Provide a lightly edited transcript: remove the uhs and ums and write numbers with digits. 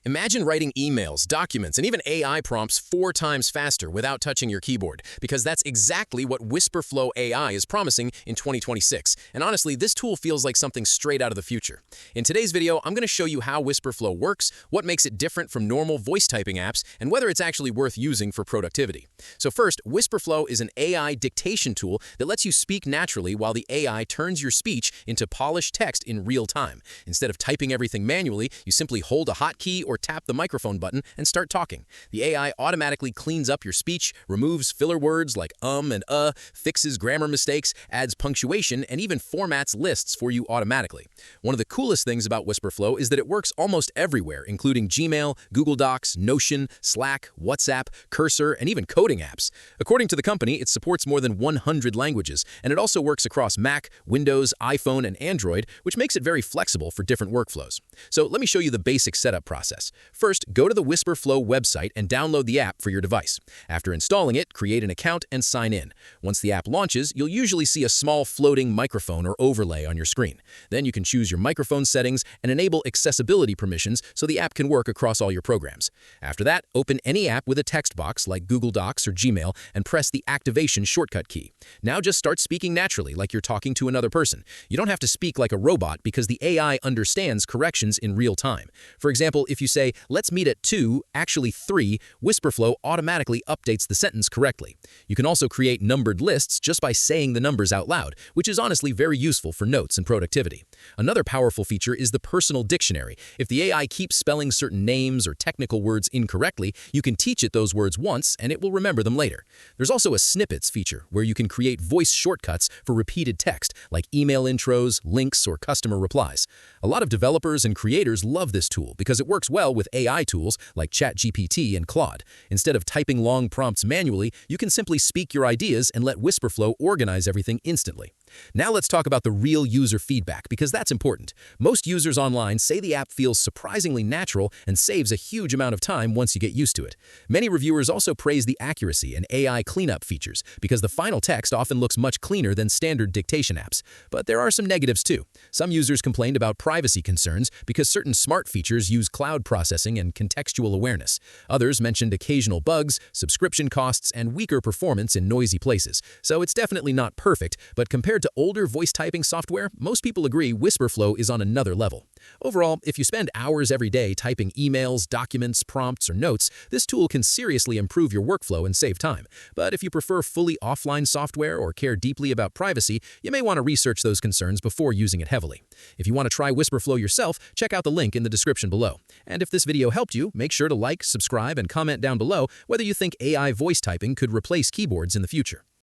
Imagine writing emails, documents, and even AI prompts 4 times faster without touching your keyboard, because that's exactly what Wispr Flow AI is promising in 2026. And honestly, this tool feels like something straight out of the future. In today's video, I'm going to show you how Wispr Flow works, what makes it different from normal voice typing apps, and whether it's actually worth using for productivity. So first, Wispr Flow is an AI dictation tool that lets you speak naturally while the AI turns your speech into polished text in real time. Instead of typing everything manually, you simply hold a hotkey or tap the microphone button and start talking. The AI automatically cleans up your speech, removes filler words like and fixes grammar mistakes, adds punctuation, and even formats lists for you automatically. One of the coolest things about Wispr Flow is that it works almost everywhere, including Gmail, Google Docs, Notion, Slack, WhatsApp, Cursor, and even coding apps. According to the company, it supports more than 100 languages, and it also works across Mac, Windows, iPhone, and Android, which makes it very flexible for different workflows. So let me show you the basic setup process. First, go to the Wispr Flow website and download the app for your device. After installing it, create an account and sign in. Once the app launches, you'll usually see a small floating microphone or overlay on your screen. Then you can choose your microphone settings and enable accessibility permissions so the app can work across all your programs. After that, open any app with a text box like Google Docs or Gmail and press the activation shortcut key. Now just start speaking naturally like you're talking to another person. You don't have to speak like a robot because the AI understands corrections in real time. For example, if you say, "Let's meet at 2, actually 3, Wispr Flow automatically updates the sentence correctly. You can also create numbered lists just by saying the numbers out loud, which is honestly very useful for notes and productivity. Another powerful feature is the personal dictionary. If the AI keeps spelling certain names or technical words incorrectly, you can teach it those words once and it will remember them later. There's also a snippets feature where you can create voice shortcuts for repeated text, like email intros, links, or customer replies. A lot of developers and creators love this tool because it works well with AI tools like ChatGPT and Claude. Instead of typing long prompts manually, you can simply speak your ideas and let Wispr Flow organize everything instantly. Now let's talk about the real user feedback, because that's important. Most users online say the app feels surprisingly natural and saves a huge amount of time once you get used to it. Many reviewers also praise the accuracy and AI cleanup features, because the final text often looks much cleaner than standard dictation apps. But there are some negatives too. Some users complained about privacy concerns because certain smart features use cloud processing and contextual awareness. Others mentioned occasional bugs, subscription costs, and weaker performance in noisy places. So it's definitely not perfect, but compared to older voice typing software, most people agree Wispr Flow is on another level. Overall, if you spend hours every day typing emails, documents, prompts, or notes, this tool can seriously improve your workflow and save time. But if you prefer fully offline software or care deeply about privacy, you may want to research those concerns before using it heavily. If you want to try Wispr Flow yourself, check out the link in the description below. And if this video helped you, make sure to like, subscribe, and comment down below whether you think AI voice typing could replace keyboards in the future.